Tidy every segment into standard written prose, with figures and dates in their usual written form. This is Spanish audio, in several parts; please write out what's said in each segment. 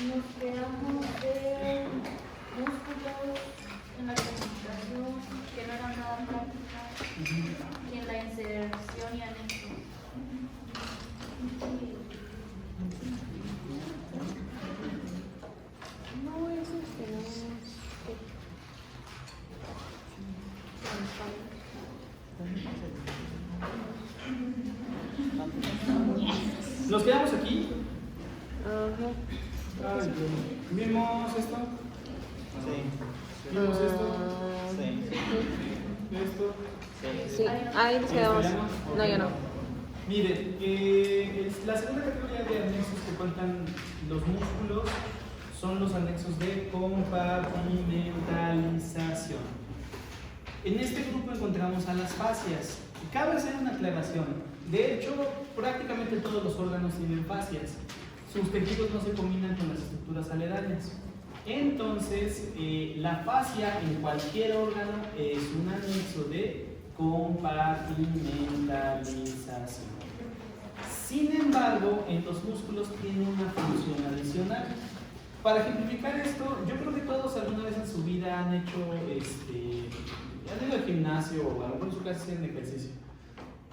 Nos quedamos de músculos en la concentración, que no eran nada prácticas, y en la inserción y anexo. No, esos tenemos Nos quedamos aquí. Ajá. ¿Vimos esto? Sí. ¿Vimos esto? Sí. ¿Esto? Sí, ahí nos quedamos. No, ya no. Miren, la segunda categoría de anexos que cuentan los músculos son los anexos de compartimentalización. En este grupo encontramos a las fascias. Cabe hacer una aclaración. De hecho, prácticamente todos los órganos tienen fascias. Sus tejidos no se combinan con las estructuras aledañas. Entonces, la fascia en cualquier órgano es un anexo de compartimentalización. Sin embargo, en los músculos tiene una función adicional. Para ejemplificar esto, yo creo que todos alguna vez en su vida han hecho han ido al gimnasio o a lo mejor en su casa hacen ejercicio.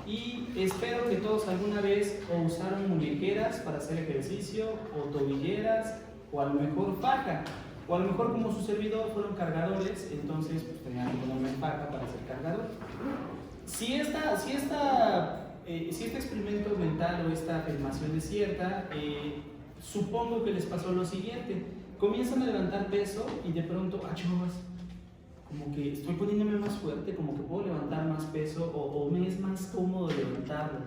Y espero que todos alguna vez o usaron muñequeras para hacer ejercicio, o tobilleras, o a lo mejor faja. O a lo mejor como su servidor fueron cargadores, entonces pues tenían que ponerme faja para ser cargador. Si este experimento mental o esta afirmación es cierta, supongo que les pasó lo siguiente. Comienzan a levantar peso y de pronto, chavas, como que estoy poniéndome más fuerte, como que puedo levantar más peso o me es más cómodo levantarlo.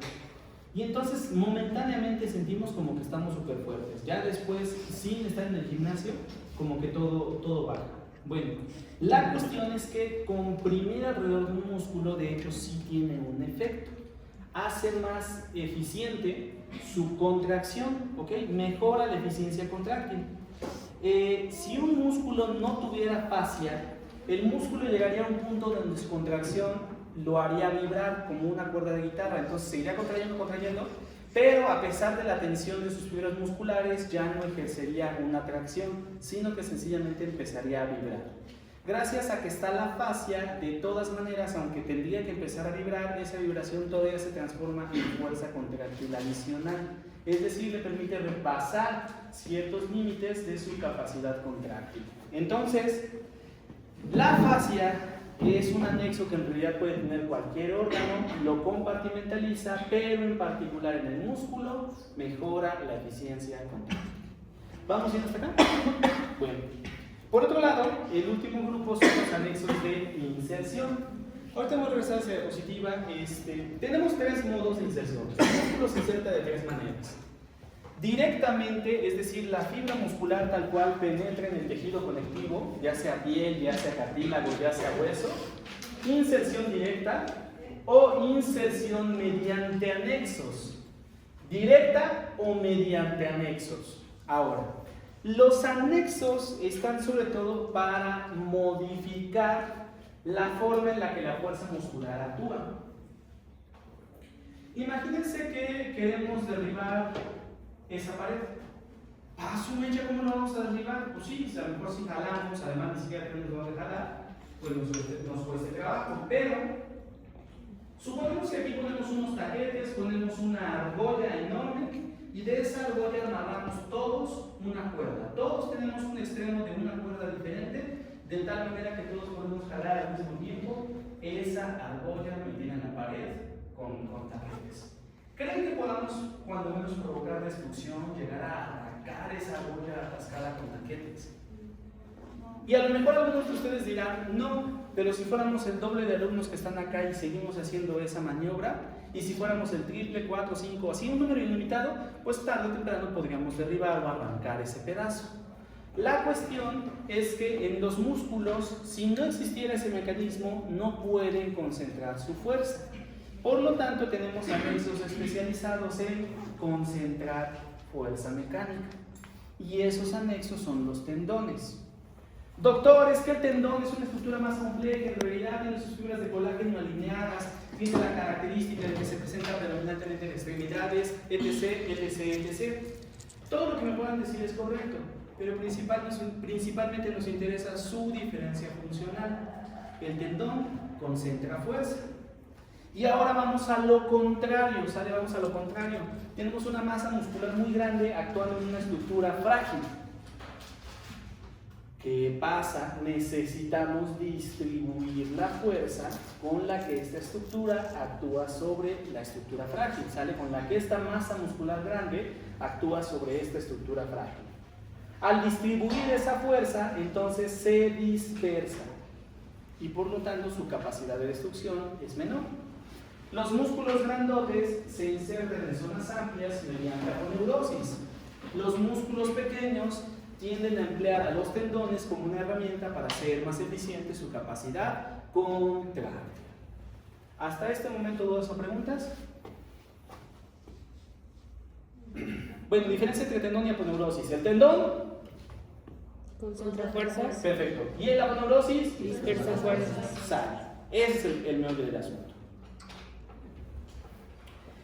Y entonces momentáneamente sentimos como que estamos súper fuertes. Ya después, sin estar en el gimnasio, como que todo baja. Bueno, la cuestión es que comprimir alrededor de un músculo de hecho sí tiene un efecto. Hace más eficiente su contracción, ¿ok? Mejora la eficiencia contráctil. Si un músculo no tuviera fascia, el músculo llegaría a un punto donde su contracción lo haría vibrar como una cuerda de guitarra, entonces seguiría contrayendo, pero a pesar de la tensión de sus fibras musculares ya no ejercería una tracción, sino que sencillamente empezaría a vibrar. Gracias a que está la fascia, de todas maneras, aunque tendría que empezar a vibrar, esa vibración todavía se transforma en fuerza contractil adicional, es decir, le permite repasar ciertos límites de su capacidad contráctil. Entonces, la fascia es un anexo que en realidad puede tener cualquier órgano, lo compartimentaliza, pero en particular en el músculo mejora la eficiencia contráctil. ¿Vamos bien hasta acá? Bueno, por otro lado, el último grupo son los anexos de inserción. Ahorita vamos a regresar hacia la diapositiva. Tenemos tres modos de inserción. El músculo se inserta de tres maneras. Directamente, es decir, la fibra muscular tal cual penetra en el tejido conectivo, ya sea piel, ya sea cartílago, ya sea hueso, inserción directa o inserción mediante anexos, directa o mediante anexos. Ahora, los anexos están sobre todo para modificar la forma en la que la fuerza muscular actúa. Imagínense que queremos derribar esa pared. Su mecha, ¿cómo lo vamos a derribar? Pues sí, a lo mejor si jalamos, además ni siquiera tenemos dónde jalar, pues nos cuesta trabajo. Pero suponemos que aquí ponemos unos taquetes, ponemos una argolla enorme y de esa argolla amarramos todos una cuerda. Todos tenemos un extremo de una cuerda diferente, de tal manera que todos podemos jalar al mismo tiempo esa argolla metida en la pared con taquetes. ¿Creen que podamos, cuando menos, provocar destrucción, llegar a arrancar esa argolla atascada con taquetes? Y a lo mejor algunos de ustedes dirán, no, pero si fuéramos el doble de alumnos que están acá y seguimos haciendo esa maniobra, y si fuéramos el triple, 4, 5, así un número ilimitado, pues tarde o temprano podríamos derribar o arrancar ese pedazo. La cuestión es que en los músculos, si no existiera ese mecanismo, no pueden concentrar su fuerza. Por lo tanto, tenemos anexos especializados en concentrar fuerza mecánica. Y esos anexos son los tendones. Doctor, es que el tendón es una estructura más compleja, en realidad tiene sus fibras de colágeno alineadas, tiene la característica de que se presenta predominantemente en extremidades, etc. Todo lo que me puedan decir es correcto. pero principalmente nos interesa su diferencia funcional. El tendón concentra fuerza. Y ahora vamos a lo contrario, ¿sale? Vamos a lo contrario. Tenemos una masa muscular muy grande actuando en una estructura frágil. ¿Qué pasa? Necesitamos distribuir la fuerza con la que esta estructura actúa sobre la estructura frágil, ¿sale? Con la que esta masa muscular grande actúa sobre esta estructura frágil. Al distribuir esa fuerza, entonces se dispersa y por lo tanto su capacidad de destrucción es menor. Los músculos grandotes se insertan en zonas amplias mediante aponeurosis. Los músculos pequeños tienden a emplear a los tendones como una herramienta para hacer más eficiente su capacidad contraria. ¿Hasta este momento dudas o preguntas? Bueno, diferencia entre tendón y aponeurosis. El tendón Concentra fuerzas. perfecto. ¿Y el aponeurosis? Dispersa fuerzas. Sale. Ese es el meollo del asunto.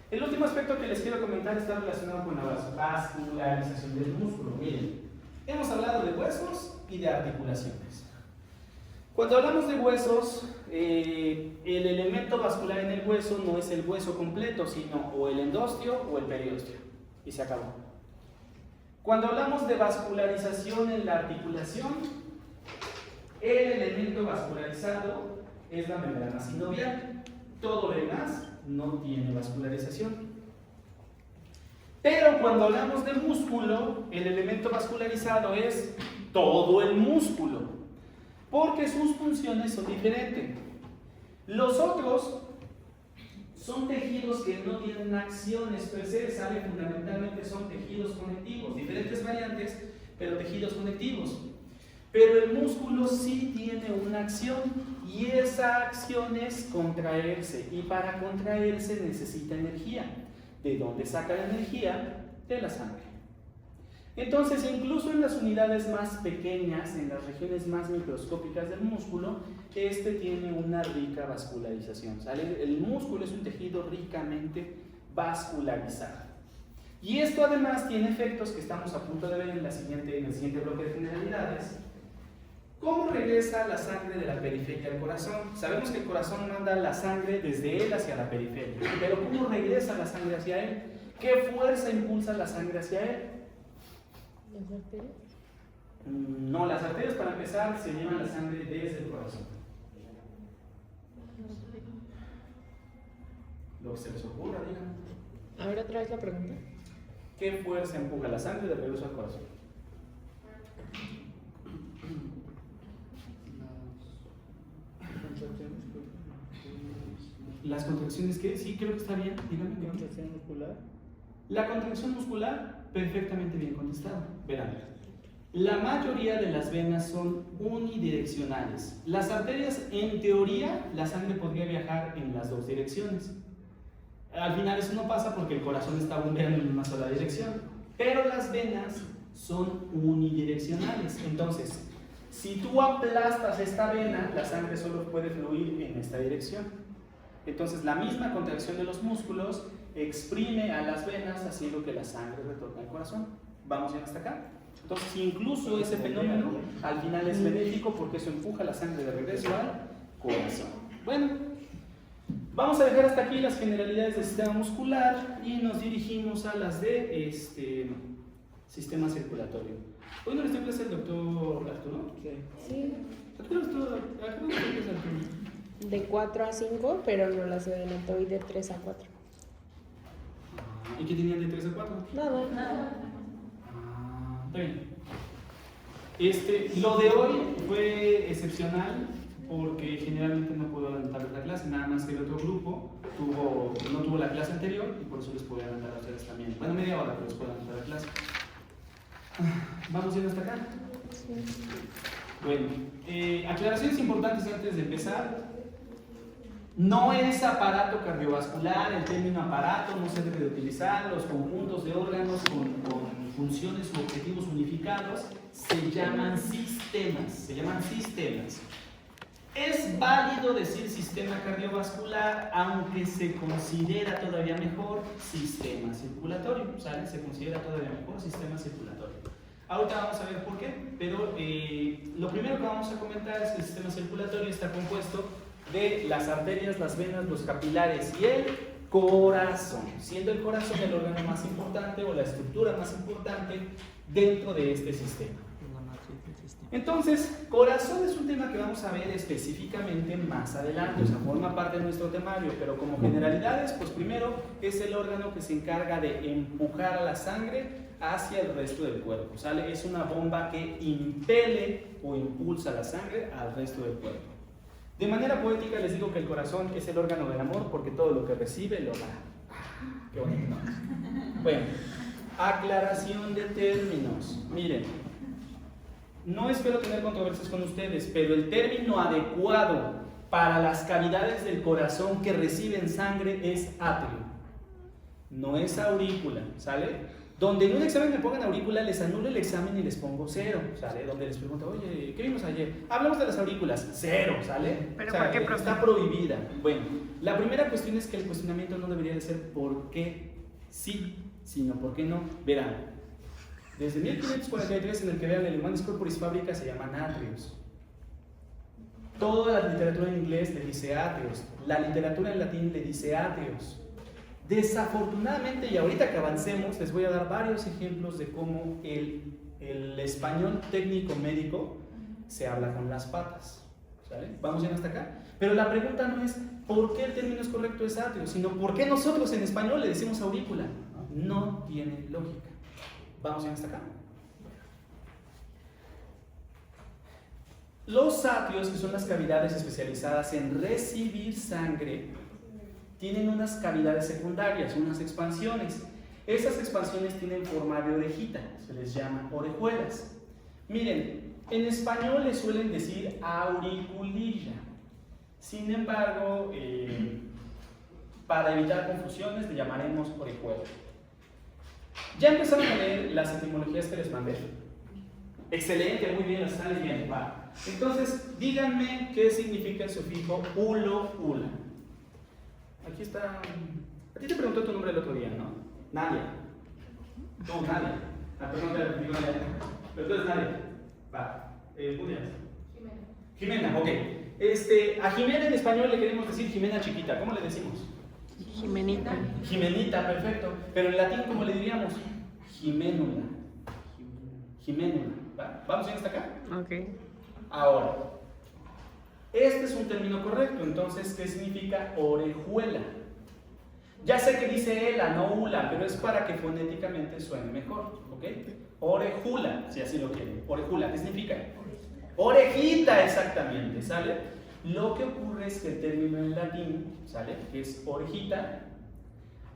El último aspecto que les quiero comentar está relacionado con la vascularización del músculo. Miren, hemos hablado de huesos y de articulaciones. Cuando hablamos de huesos, el elemento vascular en el hueso no es el hueso completo, sino o el endostio o el periostio. Y se acabó. Cuando hablamos de vascularización en la articulación, el elemento vascularizado es la membrana sinovial. Todo lo demás no tiene vascularización. Pero cuando hablamos de músculo, el elemento vascularizado es todo el músculo, porque sus funciones son diferentes. Los otros son tejidos que no tienen acciones per se, ¿sale? Fundamentalmente son tejidos conectivos, diferentes variantes, pero tejidos conectivos. Pero el músculo sí tiene una acción y esa acción es contraerse, y para contraerse necesita energía. ¿De dónde saca la energía? De la sangre. Entonces, incluso en las unidades más pequeñas, en las regiones más microscópicas del músculo, este tiene una rica vascularización, ¿sale? El músculo es un tejido ricamente vascularizado. Y esto además tiene efectos que estamos a punto de ver en el siguiente bloque de generalidades. ¿Cómo regresa la sangre de la periferia al corazón? Sabemos que el corazón manda la sangre desde él hacia la periferia, pero ¿cómo regresa la sangre hacia él? ¿Qué fuerza impulsa la sangre hacia él? ¿Las arterias? No, las arterias para empezar se llevan la sangre desde el corazón. Lo que se les ocurra, digan. A ver, otra vez la pregunta. ¿Qué fuerza empuja la sangre de regreso al corazón? Las contracciones que sí, creo que está bien. Díganme. Contracción muscular. La contracción muscular, perfectamente bien contestado. Verán, la mayoría de las venas son unidireccionales. Las arterias, en teoría, la sangre podría viajar en las dos direcciones. Al final eso no pasa porque el corazón está bombeando en una sola dirección. Pero las venas son unidireccionales. Entonces, si tú aplastas esta vena, la sangre solo puede fluir en esta dirección. Entonces, la misma contracción de los músculos exprime a las venas, haciendo que la sangre retorne al corazón. ¿Vamos bien hasta acá? Entonces, incluso ese fenómeno al final es benéfico porque eso empuja la sangre de regreso al corazón. Bueno, vamos a dejar hasta aquí las generalidades del sistema muscular y nos dirigimos a las de sistema circulatorio. Hoy no le estoy clase al doctor Arturo. Sí. ¿A qué hora le clase Arturo? De 4 a 5, pero no las adelantó hoy de 3 a 4. ¿Y qué tenían de 3 a 4? Nada. Está bien. Lo de hoy fue excepcional porque generalmente no puedo adelantar la clase, nada más que el otro grupo no tuvo la clase anterior y por eso les puedo adelantar a ustedes también. Bueno, media hora, pero les puedo adelantar la clase. ¿Vamos bien hasta acá? Sí. Bueno, aclaraciones importantes antes de empezar. No es aparato cardiovascular, el término aparato no se debe de utilizar. Los conjuntos de órganos con funciones u objetivos unificados se llaman sistemas. Es válido decir sistema cardiovascular, aunque se considera todavía mejor sistema circulatorio, ¿sale? Se considera todavía mejor sistema circulatorio. Ahorita vamos a ver por qué, pero lo primero que vamos a comentar es que el sistema circulatorio está compuesto de las arterias, las venas, los capilares y el corazón, siendo el corazón el órgano más importante o la estructura más importante dentro de este sistema. Entonces, corazón es un tema que vamos a ver específicamente más adelante, o sea, forma parte de nuestro temario, pero como generalidades, pues primero es el órgano que se encarga de empujar a la sangre hacia el resto del cuerpo, ¿sale? Es una bomba que impele o impulsa la sangre al resto del cuerpo. De manera poética les digo que el corazón es el órgano del amor porque todo lo que recibe lo da. Qué bonito, ¿no? Bueno, aclaración de términos. Miren, no espero tener controversias con ustedes, pero el término adecuado para las cavidades del corazón que reciben sangre es atrio. No es aurícula, ¿sale? Donde en un examen me pongan aurícula, les anulo el examen y les pongo 0, ¿sale? Donde les pregunto, oye, ¿qué vimos ayer? Hablamos de las aurículas, 0, ¿sale? ¿Pero o sea, por qué, profe? está prohibida. Bueno, la primera cuestión es que el cuestionamiento no debería de ser por qué sí, sino por qué no. Verán, desde 1543 en el que vean el Humanis Corporis Fabrica se llaman atrios. Toda la literatura en inglés le dice atrios, la literatura en latín le dice atrios. Desafortunadamente, y ahorita que avancemos, les voy a dar varios ejemplos de cómo el español técnico médico se habla con las patas, ¿sale? ¿Vamos bien hasta acá? Pero la pregunta no es ¿por qué el término es correcto es atrio? Sino ¿por qué nosotros en español le decimos aurícula? No tiene lógica. ¿Vamos bien hasta acá? Los atrios, que son las cavidades especializadas en recibir sangre, tienen unas cavidades secundarias, unas expansiones. Esas expansiones tienen forma de orejita, se les llama orejuelas. Miren, en español le suelen decir auriculilla. Sin embargo, para evitar confusiones le llamaremos orejuela. ¿Ya empezaron a leer las etimologías que les mandé? Excelente, muy bien, las están leyendo. Va. Entonces, díganme qué significa el sufijo ulo, ula. Aquí está. A ti te preguntó tu nombre el otro día, ¿no? Nadia. No, Nadia. La persona te digo Nadia. Pero tú eres Nadia. Va. ¿Cómo te llamas? Jimena. Jimena, ok. A Jimena en español le queremos decir Jimena chiquita. ¿Cómo le decimos? Jimenita. Jimenita, perfecto. Pero en latín, ¿cómo le diríamos? Jiménula. Jiménula. ¿Va? ¿Vamos bien hasta acá? Ok. Ahora, este es un término correcto, entonces, ¿qué significa orejuela? Ya sé que dice ela, no ula, pero es para que fonéticamente suene mejor, ¿ok? Orejula, si así lo quieren. Orejula, ¿qué significa? Orejita, exactamente, ¿sale? Lo que ocurre es que el término en latín, ¿sale? Que es orejita,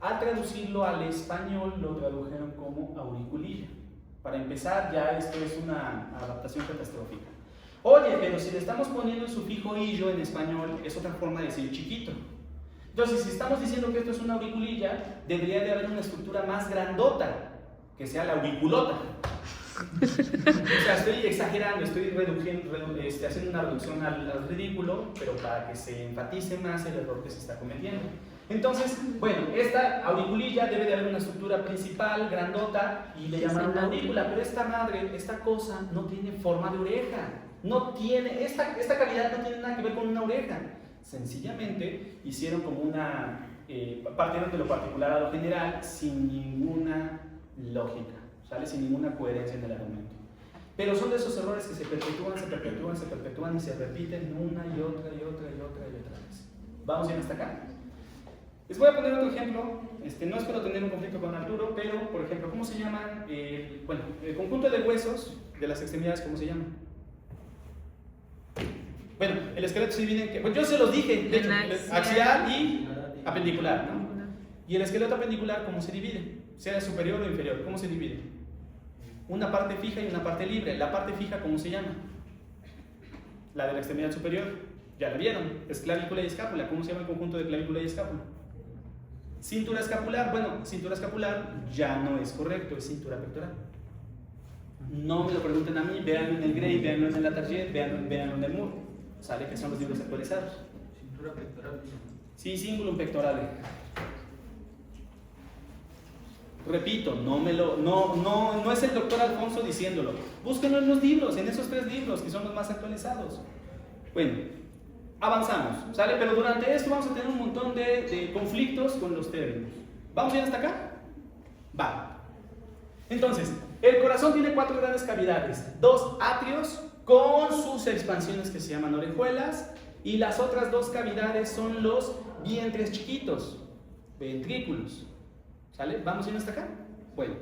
al traducirlo al español lo tradujeron como auriculilla. Para empezar, ya esto es una adaptación catastrófica. Oye, pero si le estamos poniendo el sufijo illo en español, es otra forma de decir chiquito. Entonces, si estamos diciendo que esto es una auriculilla, debería de haber una estructura más grandota, que sea la auriculota. O sea, estoy exagerando, estoy haciendo una reducción al ridículo, pero para que se enfatice más el error que se está cometiendo. Entonces, bueno, esta auriculilla debe de haber una estructura principal, grandota, y le llamaron aurícula, pero esta madre, esta cosa, no tiene forma de oreja. No tiene, esta cavidad no tiene nada que ver con una oreja. Sencillamente hicieron como partieron de lo particular a lo general sin ninguna lógica, ¿sale? Sin ninguna coherencia en el argumento. Pero son de esos errores que se perpetúan y se repiten una y otra vez. ¿Vamos bien hasta acá? Les voy a poner otro ejemplo. No espero tener un conflicto con Arturo, pero, por ejemplo, ¿cómo se llaman? El conjunto de huesos de las extremidades, ¿cómo se llama? Bueno, el esqueleto se divide en pues yo se los dije, de hecho, axial y apendicular, ¿no? Y el esqueleto apendicular, ¿cómo se divide? Sea superior o inferior, ¿cómo se divide? Una parte fija y una parte libre. La parte fija, ¿cómo se llama? La de la extremidad superior. Ya la vieron, es clavícula y escápula. ¿Cómo se llama el conjunto de clavícula y escápula? Cintura escapular. Bueno, cintura escapular ya no es correcto, es cintura pectoral. No me lo pregunten a mí, véanlo en el Gray, véanlo en el Latarjet, véanlo en el Moore. Sale que son los libros actualizados. Cintura pectoral. Sí, cingulum pectorale. Repito, no es el doctor Alfonso diciéndolo. Búsquenlo en los libros, en esos 3 libros que son los más actualizados. Bueno, avanzamos, ¿sale? Pero durante esto vamos a tener un montón de conflictos con los términos. ¿Vamos bien hasta acá? Va. Entonces, el corazón tiene 4 grandes cavidades, 2 atrios con sus expansiones que se llaman orejuelas, y las otras 2 cavidades son los vientres chiquitos, ventrículos. ¿Sale? ¿Vamos bien hasta acá? Bueno.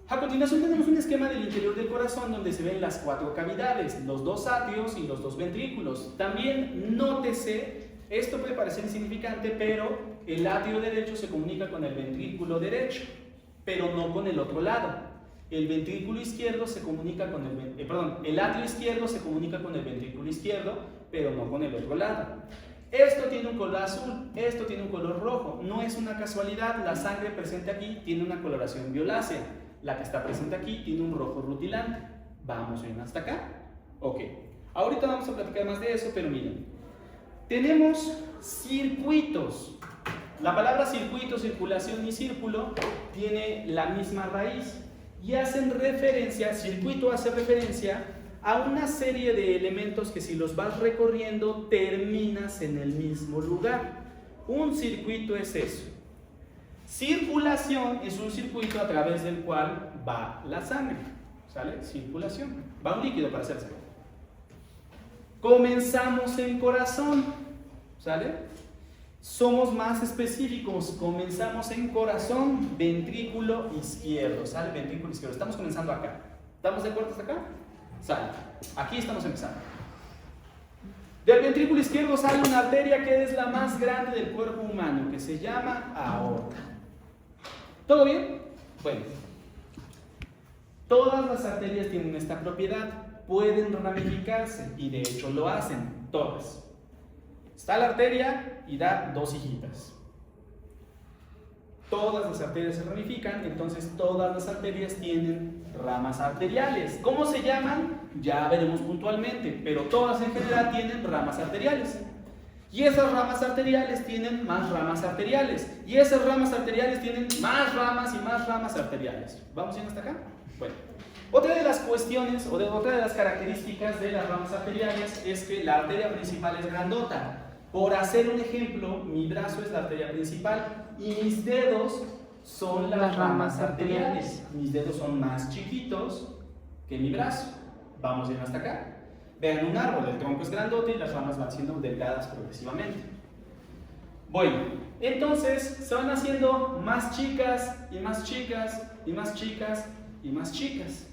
A continuación tenemos un esquema del interior del corazón donde se ven las 4 cavidades, los 2 atrios y los 2 ventrículos. También nótese, esto puede parecer insignificante, pero el atrio derecho se comunica con el ventrículo derecho, pero no con el otro lado. El ventrículo izquierdo se comunica con el atrio izquierdo se comunica con el ventrículo izquierdo, pero no con el otro lado. Esto tiene un color azul, esto tiene un color rojo. No es una casualidad, la sangre presente aquí tiene una coloración violácea. La que está presente aquí tiene un rojo rutilante. ¿Vamos bien hasta acá? Ok. Ahorita vamos a platicar más de eso, pero miren. Tenemos circuitos. La palabra circuito, circulación y círculo tiene la misma raíz y hacen referencia, circuito hace referencia a una serie de elementos que si los vas recorriendo terminas en el mismo lugar. Un circuito es eso. Circulación es un circuito a través del cual va la sangre. ¿Sale? Circulación. Va un líquido para hacerse. Comenzamos en corazón. ¿Sale? Somos más específicos. Comenzamos en corazón, ventrículo izquierdo. ¿Sale? Ventrículo izquierdo. Estamos comenzando acá. ¿Estamos de acuerdo hasta acá? Sale. Aquí estamos empezando. Del ventrículo izquierdo sale una arteria que es la más grande del cuerpo humano, que se llama aorta. ¿Todo bien? Bueno. Todas las arterias tienen esta propiedad. Pueden ramificarse y de hecho lo hacen. Todas. Está la arteria y da 2 hijitas. Todas las arterias se ramifican, entonces todas las arterias tienen ramas arteriales. ¿Cómo se llaman? Ya veremos puntualmente, pero todas en general tienen ramas arteriales. Y esas ramas arteriales tienen más ramas arteriales. Y esas ramas arteriales tienen más ramas y más ramas arteriales. ¿Vamos bien hasta acá? Bueno. Otra de las cuestiones, otra de las características de las ramas arteriales es que la arteria principal es grandota. Por hacer un ejemplo, mi brazo es la arteria principal y mis dedos son las ramas arteriales. Mis dedos son más chiquitos que mi brazo. ¿Vamos bien hasta acá? Vean un árbol, el tronco es grandote y las ramas van siendo delgadas progresivamente. Bueno, entonces se van haciendo más chicas y más chicas y más chicas y más chicas,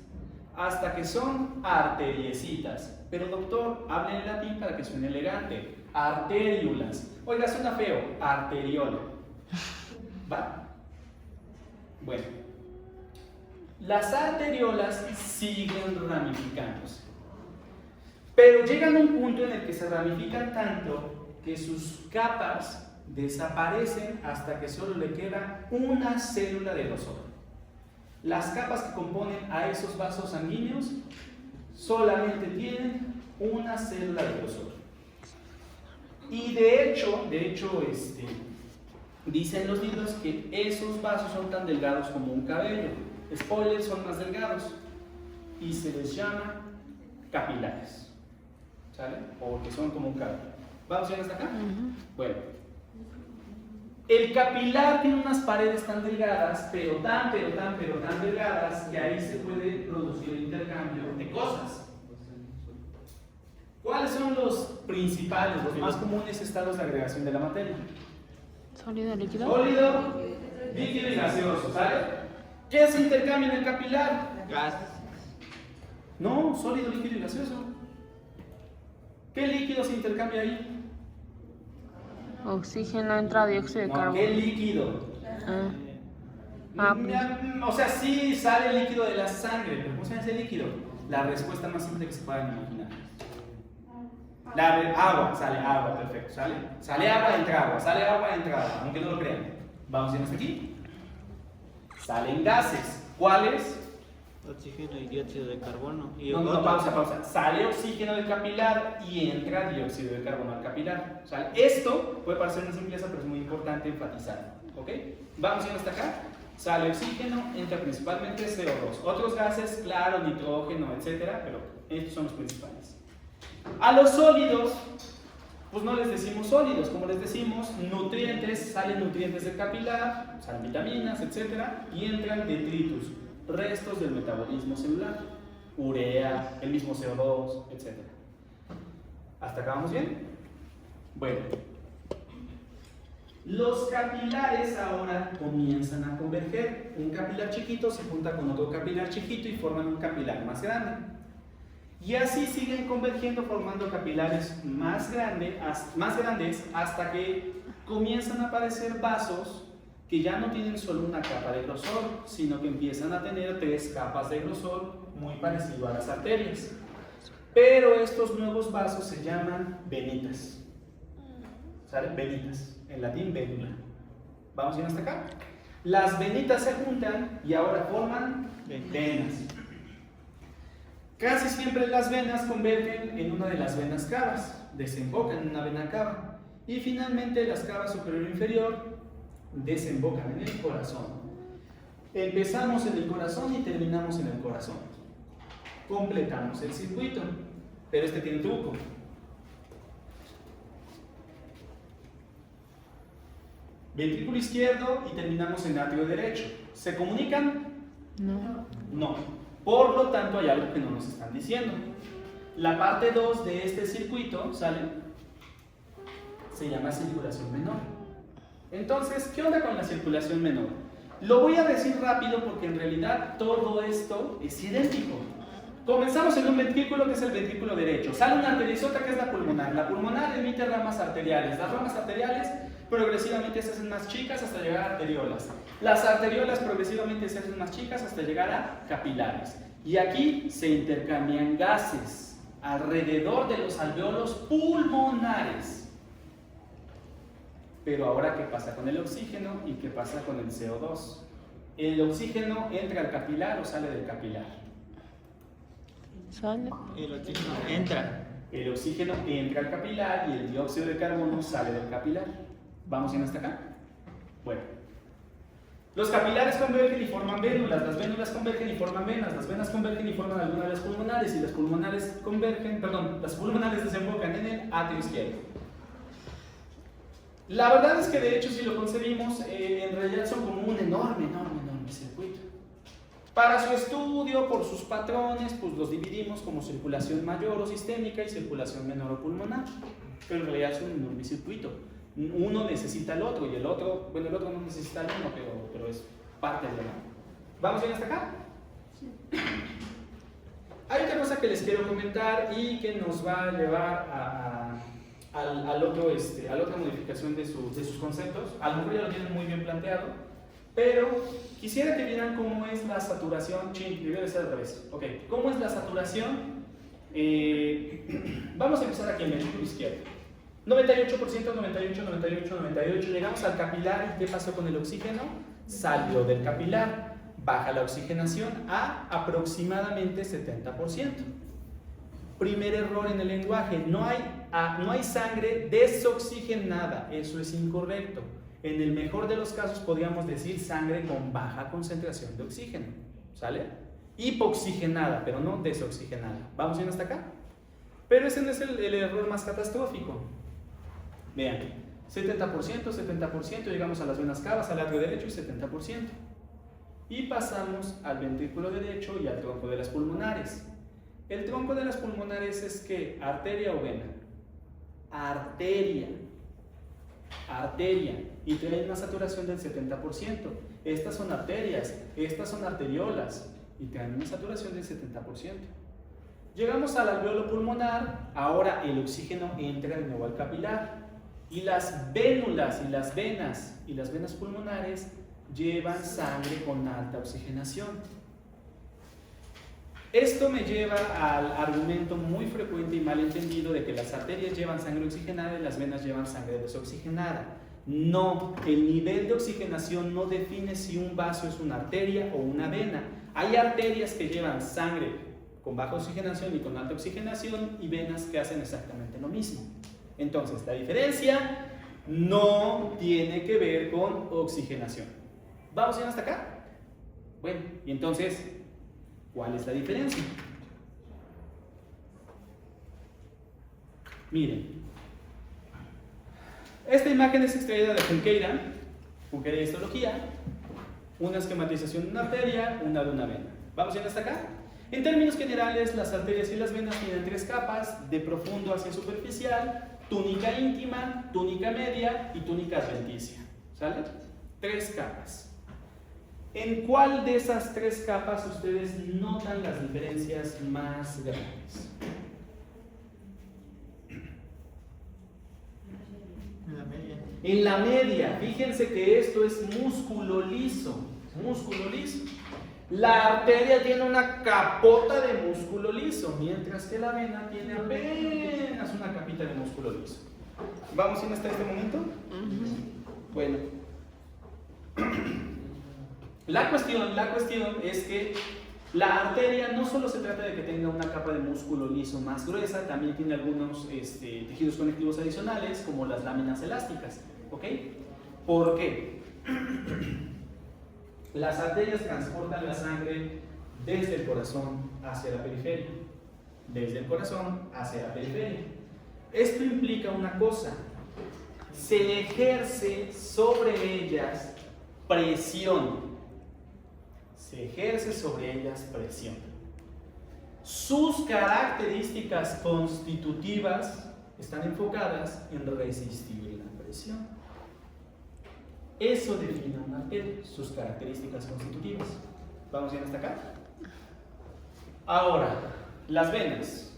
hasta que son arteriecitas. Pero doctor, hable en latín para que suene elegante. Arteriolas. Oiga, suena feo. Arteriola. ¿Va? Bueno. Las arteriolas siguen ramificándose. Pero llegan a un punto en el que se ramifican tanto que sus capas desaparecen hasta que solo le queda una célula de grosor. Las capas que componen a esos vasos sanguíneos solamente tienen una célula de grosor. Y de hecho, dicen los libros que esos vasos son tan delgados como un cabello. Spoilers, son más delgados. Y se les llama capilares. ¿Sale? O que son como un cabello. ¿Vamos bien hasta acá? Bueno. El capilar tiene unas paredes tan delgadas, pero tan delgadas, que ahí se puede producir el intercambio de cosas. ¿Cuáles son los principales, los más comunes estados de agregación de la materia? Sólido, líquido. Sólido, líquido y gaseoso, ¿sale? ¿Qué se intercambia en el capilar? Gas. No, sólido, líquido y gaseoso. ¿Qué líquido se intercambia ahí? Oxígeno, entra dióxido de No, carbono. ¿qué líquido? O sea, sí sale el líquido de la sangre, pero ¿cómo se llama ese líquido? La respuesta más simple que se puedan imaginar. Agua, sale agua, perfecto, sale agua, entra agua, sale agua, entra agua, aunque no lo crean. Vamos bien hasta aquí. Salen gases. ¿Cuáles? Oxígeno y dióxido de carbono. Y No, pausa. Sale oxígeno del capilar y entra dióxido de carbono al capilar. ¿Sale? Esto puede parecer una simpleza, pero es muy importante enfatizar. ¿Ok? Vamos bien hasta acá. Sale oxígeno, entra principalmente CO2. Otros gases, claro, nitrógeno, etcétera, pero estos son los principales. A los sólidos, pues no les decimos sólidos, como les decimos, nutrientes, salen nutrientes del capilar, salen vitaminas, etcétera, y entran detritus, restos del metabolismo celular, urea, el mismo CO2, etcétera. ¿Hasta acá vamos bien? Bueno, los capilares ahora comienzan a converger. Un capilar chiquito se junta con otro capilar chiquito y forman un capilar más grande. Y así siguen convergiendo formando capilares más grandes hasta que comienzan a aparecer vasos que ya no tienen solo una capa de grosor, sino que empiezan a tener 3 capas de grosor, muy parecido a las arterias. Pero estos nuevos vasos se llaman venitas. ¿Sale? Venitas. En latín, vénula. ¿Vamos bien hasta acá? Las venitas se juntan y ahora forman venas. Casi siempre las venas convergen en una de las venas cavas, desembocan en una vena cava. Y finalmente las cavas superior e inferior desembocan en el corazón. Empezamos en el corazón y terminamos en el corazón. Completamos el circuito, pero este tiene truco. Ventrículo izquierdo y terminamos en atrio derecho. ¿Se comunican? No. No. Por lo tanto, hay algo que no nos están diciendo. La parte 2 de este circuito, ¿sale? Se llama circulación menor. Entonces, ¿qué onda con la circulación menor? Lo voy a decir rápido porque en realidad todo esto es idéntico. Comenzamos en un ventrículo que es el ventrículo derecho. Sale una arteriosota que es la pulmonar. La pulmonar emite ramas arteriales. Las ramas arteriales progresivamente se hacen más chicas hasta llegar a arteriolas. Las arteriolas progresivamente se hacen más chicas hasta llegar a capilares. Y aquí se intercambian gases alrededor de los alveolos pulmonares. Pero ahora, ¿qué pasa con el oxígeno y qué pasa con el CO2? ¿El oxígeno entra al capilar o sale del capilar? Sale. El oxígeno entra. El oxígeno entra al capilar y el dióxido de carbono sale del capilar. ¿Vamos bien hasta acá? Bueno. Los capilares convergen y forman vénulas, las vénulas convergen y forman venas, las venas convergen y forman algunas de las pulmonares y las pulmonares convergen, las pulmonares desembocan en el atrio izquierdo. La verdad es que de hecho si lo concebimos, en realidad son como un enorme circuito. Para su estudio, por sus patrones, pues los dividimos como circulación mayor o sistémica y circulación menor o pulmonar. Pero en realidad es un enorme circuito. Uno necesita el otro y el otro, bueno, el otro no necesita el uno, pero es parte de uno. ¿Vamos bien hasta acá? Sí. Hay otra cosa que les quiero comentar y que nos va a llevar a la otra modificación de sus conceptos. A lo mejor ya lo tienen muy bien planteado, pero quisiera que vieran cómo es la saturación. Debe de ser al revés. Ok, ¿cómo es la saturación? Vamos a empezar aquí en el ventrículo izquierdo. 98%, 98, 98, 98. Llegamos al capilar y ¿qué pasó con el oxígeno? Salió del capilar. Baja la oxigenación a aproximadamente 70%. Primer error en el lenguaje, no hay sangre desoxigenada, eso es incorrecto. En el mejor de los casos podríamos decir sangre con baja concentración de oxígeno, ¿sale? Hipoxigenada, pero no desoxigenada. ¿Vamos bien hasta acá? Pero ese no es el error más catastrófico. Vean, 70%, 70%, llegamos a las venas cavas, al atrio derecho y 70%. Y pasamos al ventrículo derecho y al tronco de las pulmonares. El tronco de las pulmonares es ¿qué? ¿Arteria o vena? Arteria. Arteria. Y tiene una saturación del 70%. Estas son arterias, estas son arteriolas. Y tienen una saturación del 70%. Llegamos al alveolo pulmonar, ahora el oxígeno entra de nuevo al capilar. Y las vénulas y las venas pulmonares llevan sangre con alta oxigenación. Esto me lleva al argumento muy frecuente y mal entendido de que las arterias llevan sangre oxigenada y las venas llevan sangre desoxigenada. No, el nivel de oxigenación no define si un vaso es una arteria o una vena. Hay arterias que llevan sangre con baja oxigenación y con alta oxigenación y venas que hacen exactamente lo mismo. Entonces, la diferencia no tiene que ver con oxigenación. ¿Vamos bien hasta acá? Bueno, y entonces, ¿cuál es la diferencia? Miren, esta imagen es extraída de Junqueira Histología, una esquematización de una arteria, una de una vena. ¿Vamos bien hasta acá? En términos generales, las arterias y las venas tienen 3 capas, de profundo hacia superficial, túnica íntima, túnica media y túnica adventicia. ¿Sale? 3 capas. ¿En cuál de esas 3 capas ustedes notan las diferencias más grandes? La media. En la media. Fíjense que esto es músculo liso. Músculo liso. La arteria tiene una capota de músculo liso, mientras que la vena tiene apenas una capita de músculo liso. ¿Vamos bien hasta este momento? Bueno. La cuestión es que la arteria no solo se trata de que tenga una capa de músculo liso más gruesa, también tiene algunos tejidos conectivos adicionales, como las láminas elásticas. ¿Ok? ¿Por qué? Las arterias transportan la sangre desde el corazón hacia la periferia. Desde el corazón hacia la periferia. Esto implica una cosa. Se ejerce sobre ellas presión. Se ejerce sobre ellas presión. Sus características constitutivas están enfocadas en resistir la presión. Eso define una arteria, sus características constitutivas. ¿Vamos bien hasta acá? Ahora, las venas.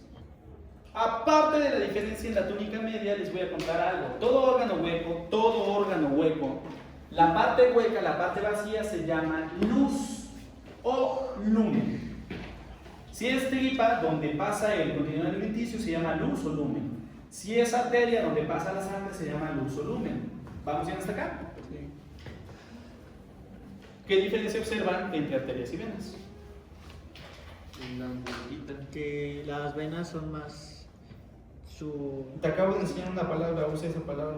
Aparte de la diferencia en la túnica media, les voy a contar algo. Todo órgano hueco, la parte hueca, la parte vacía se llama luz o lumen. Si es tripa, donde pasa el contenido alimenticio, se llama luz o lumen. Si es arteria, donde pasa la sangre, se llama luz o lumen. ¿Vamos bien hasta acá? ¿Qué diferencia observan entre arterias y venas? Que las venas son más Te acabo de enseñar una palabra, usa esa palabra.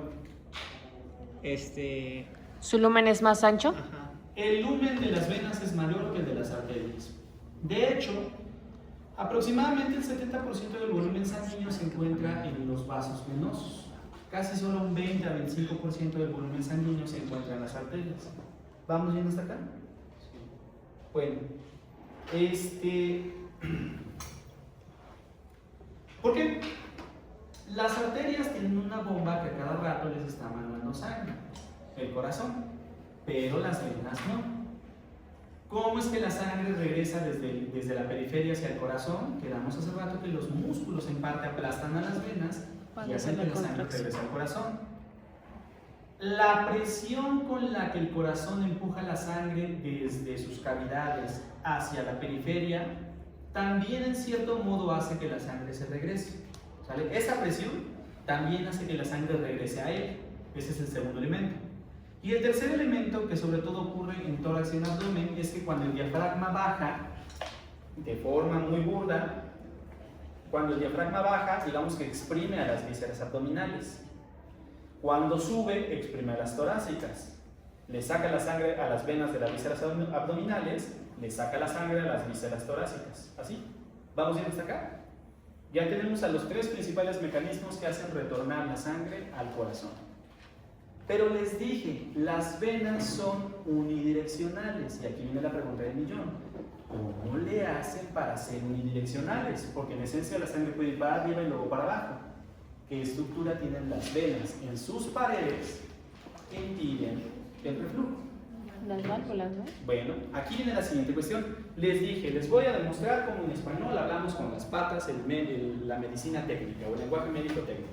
¿Su lumen es más ancho? Ajá. El lumen de las venas es mayor que el de las arterias. De hecho, aproximadamente el 70% del volumen sanguíneo se encuentra en los vasos venosos. Casi solo un 20 a 25% del volumen sanguíneo se encuentra en las arterias. ¿Vamos bien hasta acá? Bueno, ¿por qué? Las arterias tienen una bomba que a cada rato les está mandando sangre, el corazón, pero las venas no. ¿Cómo es que la sangre regresa desde la periferia hacia el corazón? Quedamos hace rato que los músculos en parte aplastan a las venas y hacen que la sangre regrese al corazón. La presión con la que el corazón empuja la sangre desde sus cavidades hacia la periferia también en cierto modo hace que la sangre se regrese. ¿Sale? Esa presión también hace que la sangre regrese a él. Ese es el segundo elemento. Y el tercer elemento, que sobre todo ocurre en tórax y en abdomen, es que cuando el diafragma baja de forma muy burda, cuando el diafragma baja, digamos que exprime a las vísceras abdominales. Cuando sube, exprime a las torácicas. Le saca la sangre a las venas de las vísceras abdominales, le saca la sangre a las vísceras torácicas. ¿Así? ¿Vamos bien hasta acá? Ya tenemos a los 3 principales mecanismos que hacen retornar la sangre al corazón. Pero les dije, las venas son unidireccionales. Y aquí viene la pregunta del millón. ¿Cómo le hacen para ser unidireccionales? Porque en esencia la sangre puede ir para arriba y luego para abajo. ¿Qué estructura tienen las venas? En sus paredes que impiden el reflujo. Las válvulas, ¿no? Bueno, aquí viene la siguiente cuestión. Les dije, les voy a demostrar cómo en español hablamos con las patas la medicina técnica o el lenguaje médico técnico.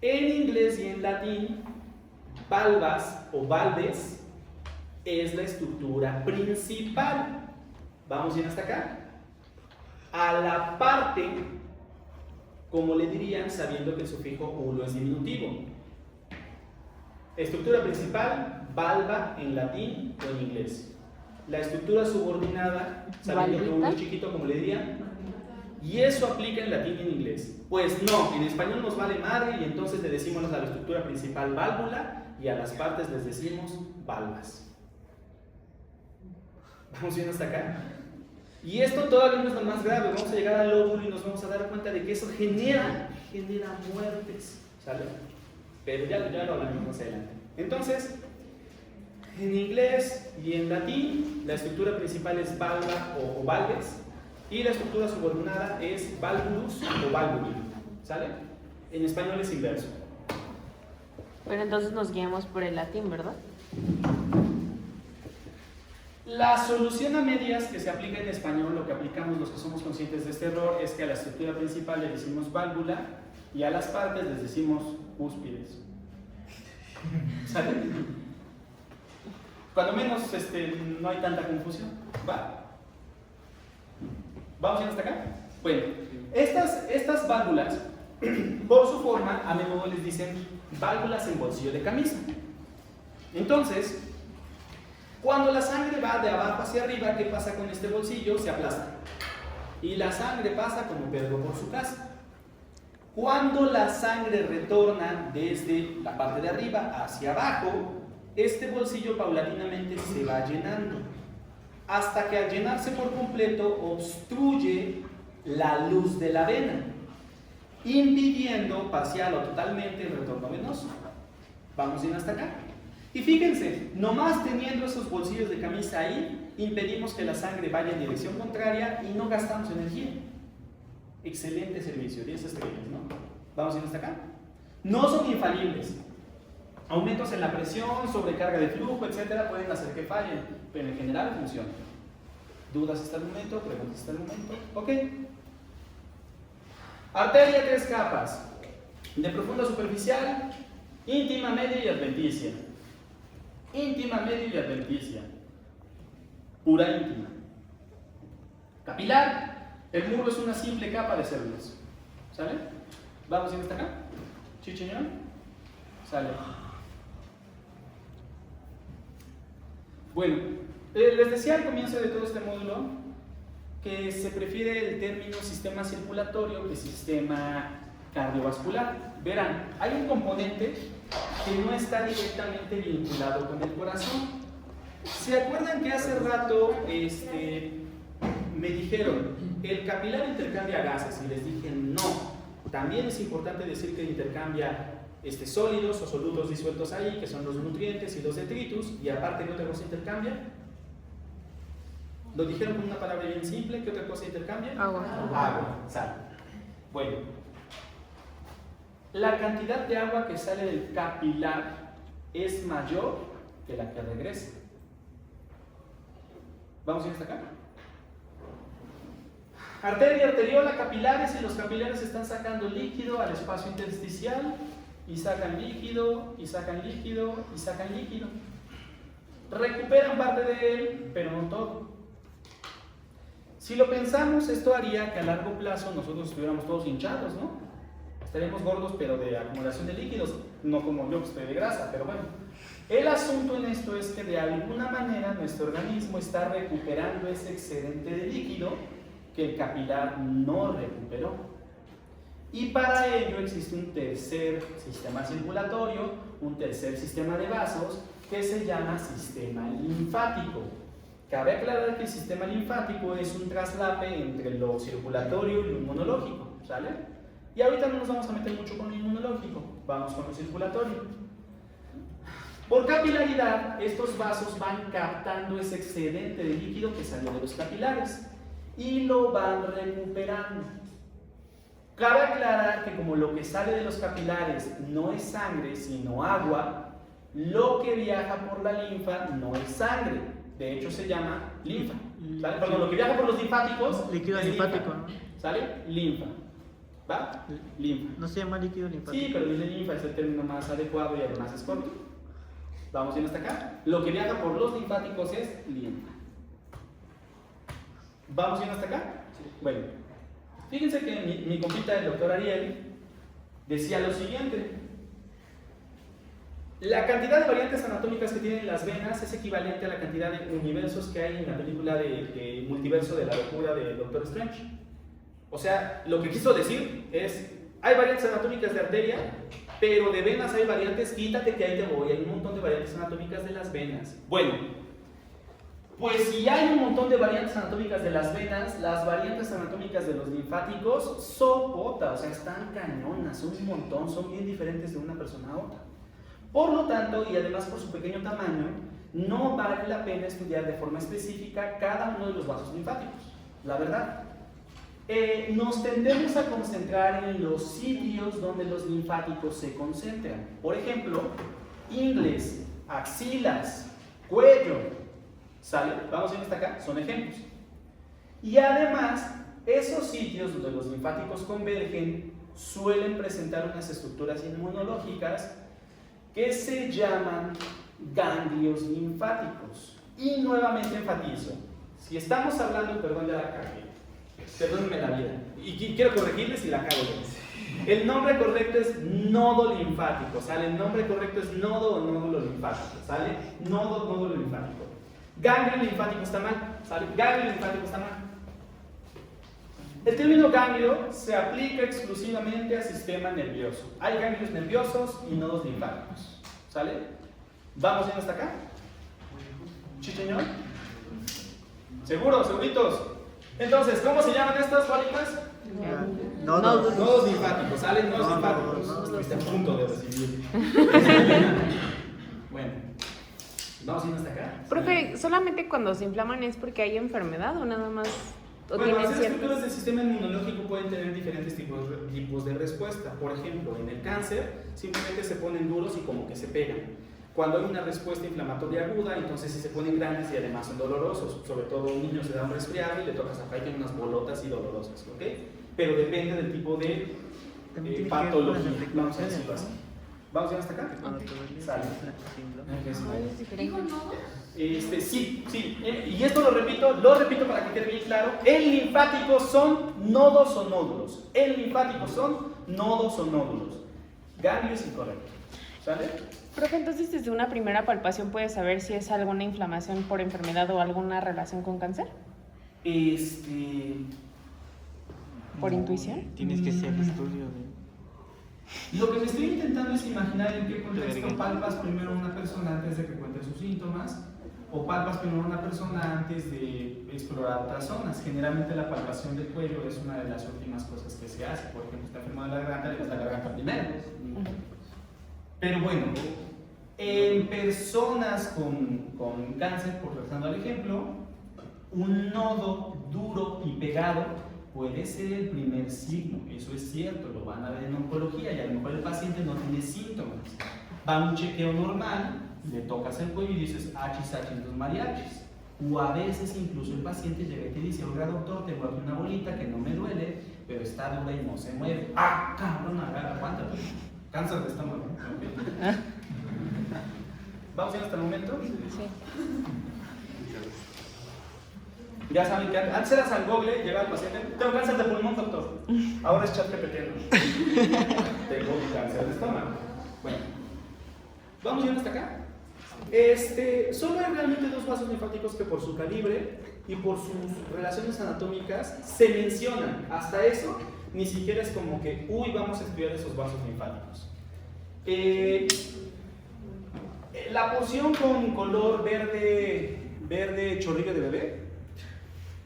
En inglés y en latín, valvas o valves es la estructura principal. ¿Vamos bien hasta acá? A la parte, como le dirían, sabiendo que el sufijo ulo es diminutivo. Estructura principal, valva en latín o en inglés. La estructura subordinada, sabiendo que uno es chiquito, como le dirían. Y eso aplica en latín y en inglés. Pues no, en español nos vale madre y entonces le decimos a la estructura principal válvula y a las partes les decimos valvas. ¿Vamos viendo hasta acá? Y esto todavía no es lo más grave, vamos a llegar al óvulo y nos vamos a dar cuenta de que eso genera muertes, ¿sale? Pero ya lo hablamos más adelante. Entonces, en inglés y en latín, la estructura principal es valva o valves, y la estructura subordinada es valvulus o valvuli, ¿sale? En español es inverso. Bueno, entonces nos guiamos por el latín, ¿verdad? La solución a medias que se aplica en español, lo que aplicamos los que somos conscientes de este error, es que a la estructura principal le decimos válvula y a las partes les decimos cúspides. ¿Sale? Cuando menos no hay tanta confusión. ¿Va? ¿Vamos bien hasta acá? Bueno, estas válvulas, por su forma, a menudo les dicen válvulas en bolsillo de camisa. Entonces, cuando la sangre va de abajo hacia arriba, ¿qué pasa con este bolsillo? Se aplasta. Y la sangre pasa como Pedro por su casa. Cuando la sangre retorna desde la parte de arriba hacia abajo, este bolsillo paulatinamente se va llenando, hasta que al llenarse por completo obstruye la luz de la vena, impidiendo parcial o totalmente el retorno venoso. ¿Vamos bien hasta acá? Y fíjense, nomás teniendo esos bolsillos de camisa ahí, impedimos que la sangre vaya en dirección contraria y no gastamos energía. Excelente servicio, 10 estrellas, ¿no? ¿Vamos bien hasta acá? No son infalibles. Aumentos en la presión, sobrecarga de flujo, etcétera, pueden hacer que fallen, pero en general funciona. ¿Dudas hasta el momento? ¿Preguntas hasta el momento? Ok. Arteria, 3 capas. De profunda superficial, íntima, media y adventicia. Íntima, media y adventicia. Pura íntima. Capilar, el muro es una simple capa de células. ¿Sale? ¿Vamos bien hasta acá? ¿Chicheñón? Sale. Bueno, les decía al comienzo de todo este módulo que se prefiere el término sistema circulatorio que sistema cardiovascular. Verán, hay un componente que no está directamente vinculado con el corazón. ¿Se acuerdan que hace rato me dijeron el capilar intercambia gases? Y les dije no. También es importante decir que intercambia sólidos o solutos disueltos ahí, que son los nutrientes y los detritus, y aparte, ¿qué otra cosa intercambia? Lo dijeron con una palabra bien simple, ¿qué otra cosa intercambia? Agua. Agua, sal. Bueno, la cantidad de agua que sale del capilar es mayor que la que regresa. ¿Vamos a ir hasta acá? Arteria, arteriola, capilares, y los capilares están sacando líquido al espacio intersticial, y sacan líquido, y sacan líquido, y sacan líquido. Recuperan parte de él, pero no todo. Si lo pensamos, esto haría que a largo plazo nosotros estuviéramos todos hinchados, ¿no? Estaríamos gordos, pero de acumulación de líquidos, no como yo que estoy de grasa, pero bueno. El asunto en esto es que de alguna manera nuestro organismo está recuperando ese excedente de líquido que el capilar no recuperó. Y para ello existe un tercer sistema circulatorio, un tercer sistema de vasos que se llama sistema linfático. Cabe aclarar que el sistema linfático es un traslape entre lo circulatorio y lo inmunológico, ¿sale? Y ahorita no nos vamos a meter mucho con lo inmunológico, vamos con lo circulatorio. Por capilaridad, estos vasos van captando ese excedente de líquido que salió de los capilares y lo van recuperando. Cabe aclarar que como lo que sale de los capilares no es sangre, sino agua, lo que viaja por la linfa no es sangre, de hecho se llama linfa. ¿Sale? Perdón, lo que viaja por los linfáticos Líquido es linfático, linfa. ¿no? ¿Sale? Linfa. ¿Va? Linfa. No se llama líquido linfático. Sí, pero dice linfa es el término más adecuado y además es corto. ¿Vamos bien hasta acá? Lo que viaja por los linfáticos es linfa. ¿Vamos bien hasta acá? Sí. Bueno, fíjense que mi compita, el doctor Ariel, decía lo siguiente. La cantidad de variantes anatómicas que tienen las venas es equivalente a la cantidad de universos que hay en la película de Multiverso de la Locura de Doctor Strange. O sea, lo que quiso decir es, hay variantes anatómicas de arteria Pero de venas hay variantes, quítate que ahí te voy, hay un montón de variantes anatómicas de las venas. Bueno, pues si hay un montón de variantes anatómicas de las venas, las variantes anatómicas de los linfáticos sopota, o sea, están cañonas, son un montón, son bien diferentes de una persona a otra. Por lo tanto, y además por su pequeño tamaño, no vale la pena estudiar de forma específica cada uno de los vasos linfáticos, la verdad. Nos tendemos a concentrar en los sitios donde los linfáticos se concentran. Por ejemplo, ingles, axilas, cuello. ¿Sale? Vamos a ir hasta acá, son ejemplos. Y además, esos sitios donde los linfáticos convergen suelen presentar unas estructuras inmunológicas que se llaman ganglios linfáticos. Y nuevamente enfatizo, si estamos hablando, perdón, de la cagué, perdónenme la vida, y quiero corregirles si la cago yo. El nombre correcto es nodo linfático, ¿sale? El nombre correcto es nodo o nódulo linfático, ¿sale? Nodo, nódulo linfático. Ganglio linfático está mal, ¿sale? Ganglio linfático está mal. El término ganglio se aplica exclusivamente al sistema nervioso. Hay ganglios nerviosos y nodos linfáticos, ¿sale? ¿Vamos bien hasta acá? ¿Sí, señor? ¿Seguros? ¿Seguritos? Entonces, ¿cómo se llaman estas bolitas? Nodos linfáticos, ¿sale? Nodos linfáticos. Estuviste a punto de recibir. Bueno, ¿vamos bien hasta acá? Profe, ¿solamente cuando se inflaman es porque hay enfermedad o nada más? ¿O Bueno, tienen las ciertos? estructuras del sistema inmunológico pueden tener diferentes tipos de respuesta. Por ejemplo, en el cáncer simplemente se ponen duros y como que se pegan. Cuando hay una respuesta inflamatoria aguda, entonces sí se ponen grandes y además son dolorosos. Sobre todo un niño se da un resfriado y le toca sacar unas bolotas y dolorosas, ¿ok? Pero depende del tipo de patología. Vamos a decirlo así. ¿Vamos bien hasta acá? Sale. ¿Dijo nodos? Sí. Y esto lo repito para que quede bien claro. El linfático son nodos o nódulos. El linfático son nodos o nódulos. Ganglio es incorrecto. ¿Sale? Profe, entonces desde una primera palpación puedes saber si es alguna inflamación por enfermedad o alguna relación con cáncer. ¿Por intuición? Tienes que hacer estudio Lo que me estoy intentando es imaginar en qué contexto palpas primero a una persona antes de que cuente sus síntomas, o palpas primero a una persona antes de explorar otras zonas. Generalmente la palpación del cuello es una de las últimas cosas que se hace. Por ejemplo, está enfermo de la garganta, le ves la garganta primero. Pero bueno, en personas con cáncer, por regresando al ejemplo, un nodo duro y pegado puede ser el primer signo. Eso es cierto, lo van a ver en oncología y a lo mejor el paciente no tiene síntomas. Va a un chequeo normal, le tocas el cuello y dices achis, dos mariachis. O a veces incluso el paciente llega y te dice, oiga doctor, tengo aquí una bolita que no me duele, pero está dura y no se mueve. ¡Ah, cabrón, aguántate! Cáncer de estómago. ¿Okay? ¿Vamos bien hasta el momento? Sí. Ya saben que antes era San Google, llega el paciente, tengo cáncer de pulmón, doctor. Ahora es ChatGPT. Tengo cáncer de estómago. Bueno, ¿vamos bien hasta acá? Solo hay realmente dos vasos linfáticos que por su calibre y por sus relaciones anatómicas se mencionan. Hasta eso, ni siquiera es como que, uy, vamos a estudiar esos vasos linfáticos. La porción con color verde chorrillo de bebé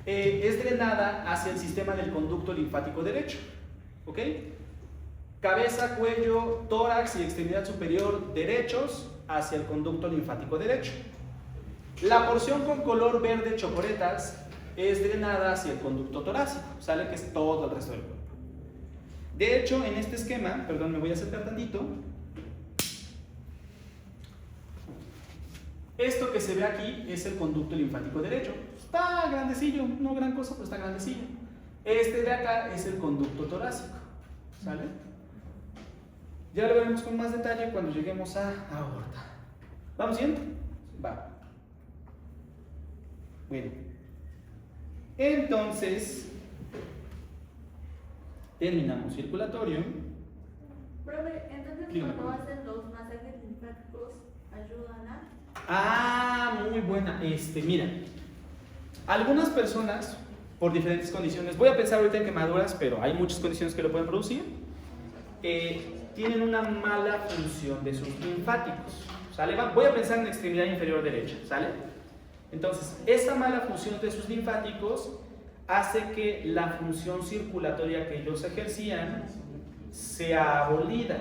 es drenada hacia el sistema del conducto linfático derecho. ¿Ok? Cabeza, cuello, tórax y extremidad superior derechos hacia el conducto linfático derecho. La porción con color verde chocoretas es drenada hacia el conducto torácico, sale que es todo el resto del cuerpo. De hecho, en este esquema, perdón, me voy a acercar tantito. Esto que se ve aquí es el conducto linfático derecho. Está grandecillo, no gran cosa, pero está grandecillo. Este de acá es el conducto torácico, ¿sale? Ya lo veremos con más detalle cuando lleguemos a aorta. ¿Vamos bien? Va. Bueno. Entonces, terminamos circulatorio. Profe, entonces Dígame. cuando hacen los masajes linfáticos, ¿ayudan a? Muy buena. Mira, algunas personas, por diferentes condiciones, voy a pensar ahorita en quemaduras, pero hay muchas condiciones que lo pueden producir. tienen una mala función de sus linfáticos. ¿Sale? Voy a pensar en la extremidad inferior derecha. ¿Sale? Entonces, esa mala función de sus linfáticos hace que la función circulatoria que ellos ejercían sea abolida.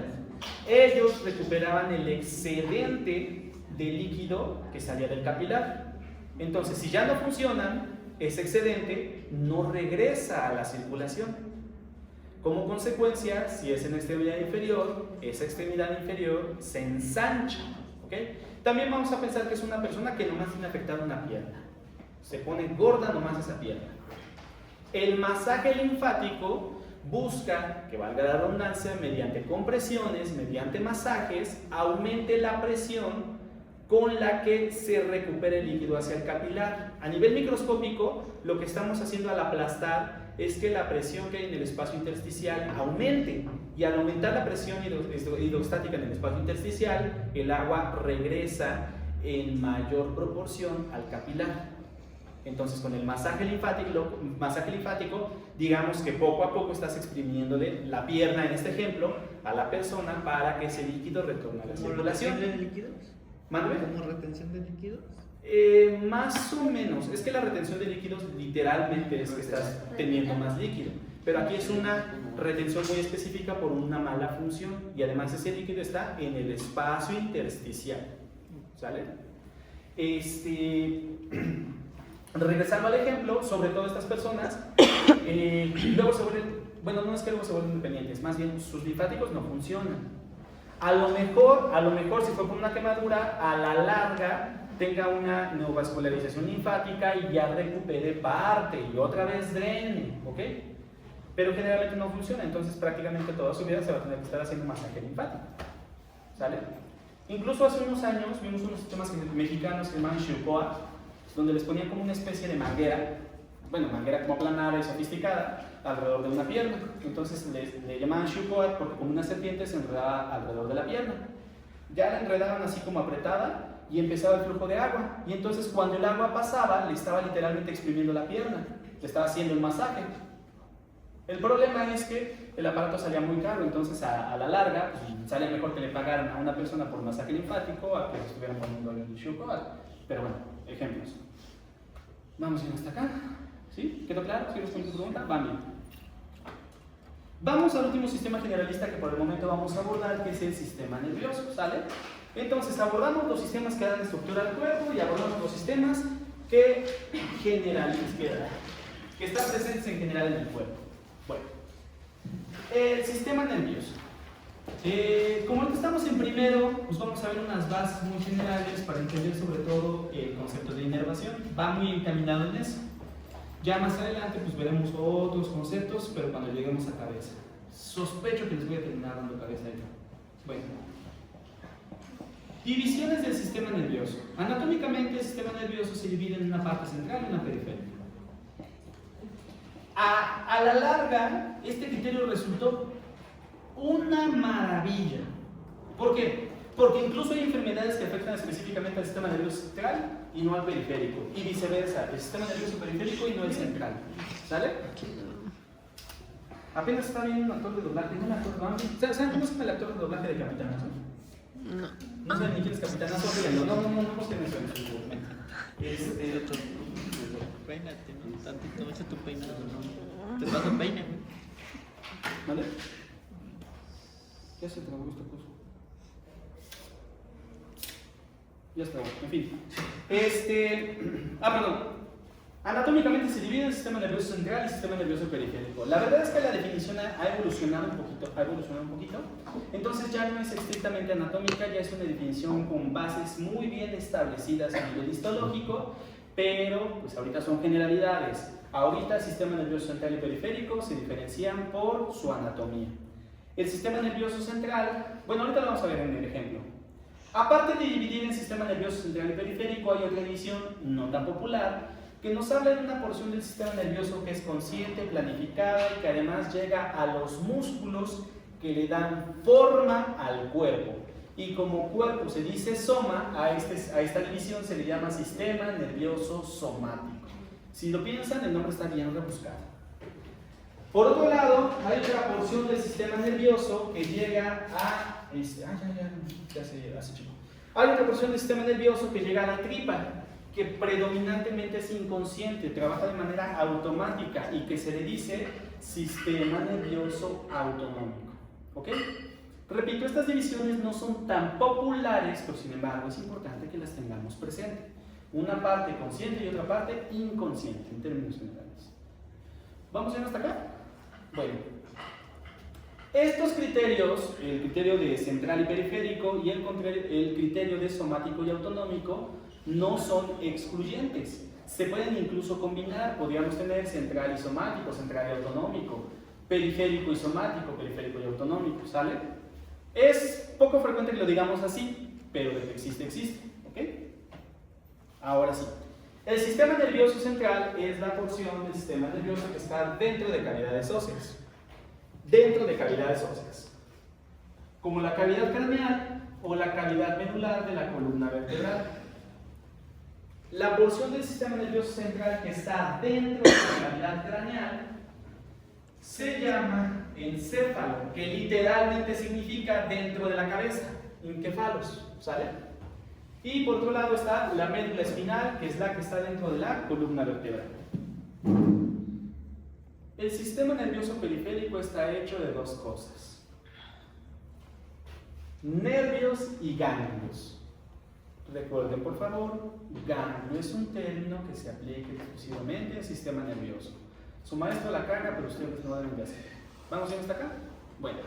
Ellos recuperaban el excedente de líquido que salía del capilar. Entonces, si ya no funcionan, ese excedente no regresa a la circulación. Como consecuencia, si es en la extremidad inferior, esa extremidad inferior se ensancha. ¿Okay? También vamos a pensar que es una persona que nomás tiene afectada una pierna. Se pone gorda nomás esa pierna. El masaje linfático busca, que valga la redundancia, mediante compresiones, mediante masajes, aumente la presión con la que se recupera el líquido hacia el capilar. A nivel microscópico, lo que estamos haciendo al aplastar es que la presión que hay en el espacio intersticial aumente, y al aumentar la presión hidrostática en el espacio intersticial, el agua regresa en mayor proporción al capilar. Entonces, con el masaje linfático, digamos que poco a poco estás exprimiéndole la pierna, en este ejemplo, a la persona para que ese líquido retorne a la circulación. ¿Retención de líquidos? ¿Mándame? ¿Como retención de líquidos? Más o menos. Es que la retención de líquidos literalmente es que estás teniendo más líquido. Pero aquí es una retención muy específica por una mala función. Y además ese líquido está en el espacio intersticial. ¿Sale? Regresando al ejemplo, sobre todo estas personas, luego se vuelven, bueno, no es que luego se vuelven dependientes, más bien sus linfáticos no funcionan. A lo mejor si fue por una quemadura, a la larga tenga una neovascularización linfática y ya recupere parte y otra vez drene, ¿ok? Pero generalmente no funciona, entonces prácticamente toda su vida se va a tener que estar haciendo masaje linfático, ¿sale? Incluso hace unos años vimos unos sistemas mexicanos que se llaman Shukoa, donde les ponían como una especie de manguera, bueno, manguera como aplanada y sofisticada, alrededor de una pierna. Entonces le llamaban Shukoa porque como una serpiente se enredaba alrededor de la pierna. Ya la enredaban así como apretada y empezaba el flujo de agua. Y entonces cuando el agua pasaba, le estaba literalmente exprimiendo la pierna, le estaba haciendo el masaje. El problema es que el aparato salía muy caro, entonces a la larga pues, salía mejor que le pagaran a una persona por masaje linfático a que le estuvieran poniendo el Shukoa. Pero bueno, ejemplos. Vamos bien hasta acá. ¿Sí? ¿Quedó claro? ¿Sí respondo tu pregunta? Va bien. Vamos al último sistema generalista que por el momento vamos a abordar, que es el sistema nervioso, ¿sale? Entonces abordamos los sistemas que dan estructura al cuerpo y abordamos los sistemas que están presentes en general en el cuerpo. Bueno, el sistema nervioso. Como ahorita estamos en primero, pues vamos a ver unas bases muy generales para entender sobre todo el concepto de inervación. Va muy encaminado en eso. Ya más adelante pues veremos otros conceptos, pero cuando lleguemos a cabeza. Sospecho que les voy a terminar dando cabeza ahí. Bueno. Divisiones del sistema nervioso. Anatómicamente el sistema nervioso se divide en una parte central y una periférica. A la larga, este criterio resultó una maravilla. ¿Por qué? Porque incluso hay enfermedades que afectan específicamente al sistema nervioso central y no al periférico, y viceversa, el sistema nervioso periférico y no el central. ¿Sale? Apenas está viendo un actor de doblaje, no un actor, ¿no? ¿Saben cómo se llama el actor de doblaje de Capitanazo? No. No saben ni quién es Capitanazo, no busquen eso en su momento. Peínate, ¿no? Tantito, echa tu peinado, ¿no? Te vas a peinar, ¿no? ¿Vale? Ya se trabó esta cosa. Ya está, en fin. Perdón. Anatómicamente se divide el sistema nervioso central y el sistema nervioso periférico. La verdad es que la definición ha evolucionado un poquito. Entonces ya no es estrictamente anatómica, ya es una definición con bases muy bien establecidas a nivel histológico, pero pues ahorita son generalidades. Ahorita el sistema nervioso central y periférico se diferencian por su anatomía. El sistema nervioso central, bueno, ahorita lo vamos a ver en el ejemplo. Aparte de dividir el sistema nervioso central y periférico, hay otra división no tan popular que nos habla de una porción del sistema nervioso que es consciente, planificada y que además llega a los músculos que le dan forma al cuerpo. Y como cuerpo se dice soma, a esta división se le llama sistema nervioso somático. Si lo piensan, el nombre está bien rebuscado. Por otro lado, hay otra porción del sistema nervioso que llega a... ya se hace chico. Hay otra porción del sistema nervioso que llega a la tripa, que predominantemente es inconsciente, trabaja de manera automática y que se le dice sistema nervioso autonómico. ¿Ok? Repito, estas divisiones no son tan populares, pero sin embargo es importante que las tengamos presentes. Una parte consciente y otra parte inconsciente, en términos generales. ¿Vamos bien hasta acá? Bueno, estos criterios, el criterio de central y periférico y el criterio de somático y autonómico, no son excluyentes. Se pueden incluso combinar, podríamos tener central y somático, central y autonómico, periférico y somático, periférico y autonómico, ¿sale? Es poco frecuente que lo digamos así, pero de que existe, existe, ¿ok? Ahora sí. El sistema nervioso central es la porción del sistema nervioso que está dentro de cavidades óseas. Dentro de cavidades óseas. Como la cavidad craneal o la cavidad medular de la columna vertebral. La porción del sistema nervioso central que está dentro de la cavidad craneal se llama encéfalo, que literalmente significa dentro de la cabeza, encefalos, ¿sale? Y por otro lado está la médula espinal, que es la que está dentro de la columna vertebral. El sistema nervioso periférico está hecho de dos cosas: nervios y ganglios. Recuerden, por favor, ganglio es un término que se aplica exclusivamente al sistema nervioso. Su maestro la caga, pero ustedes no deben de hacer. ¿Vamos bien hasta acá? Bueno.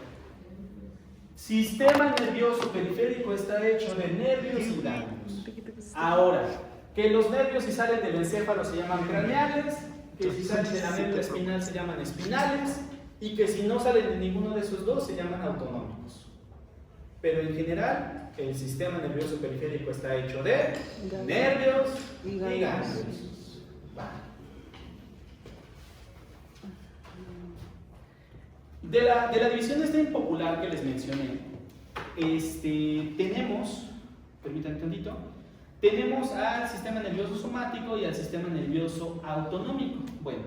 Sistema nervioso periférico está hecho de nervios y ganglios. Ahora, que los nervios si salen del encéfalo se llaman craneales, que si salen de la médula espinal se llaman espinales, y que si no salen de ninguno de esos dos se llaman autonómicos. Pero en general, el sistema nervioso periférico está hecho de nervios y ganglios. De la división esta impopular que les mencioné, permítanme tantito, tenemos al sistema nervioso somático y al sistema nervioso autonómico. Bueno,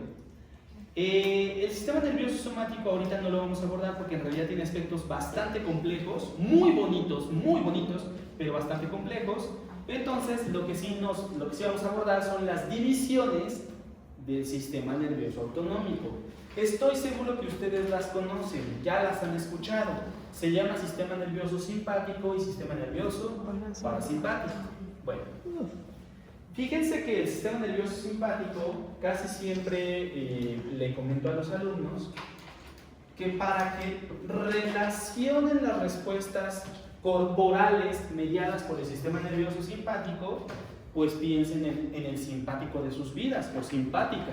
el sistema nervioso somático ahorita no lo vamos a abordar porque en realidad tiene aspectos bastante complejos, muy bonitos, pero bastante complejos. Entonces, lo que sí vamos a abordar son las divisiones del sistema nervioso autonómico. Estoy seguro que ustedes las conocen, ya las han escuchado. Se llama sistema nervioso simpático y sistema nervioso parasimpático. Bueno, fíjense que el sistema nervioso simpático casi siempre le comento a los alumnos que para que relacionen las respuestas corporales mediadas por el sistema nervioso simpático, pues piensen en el simpático de sus vidas, o simpática.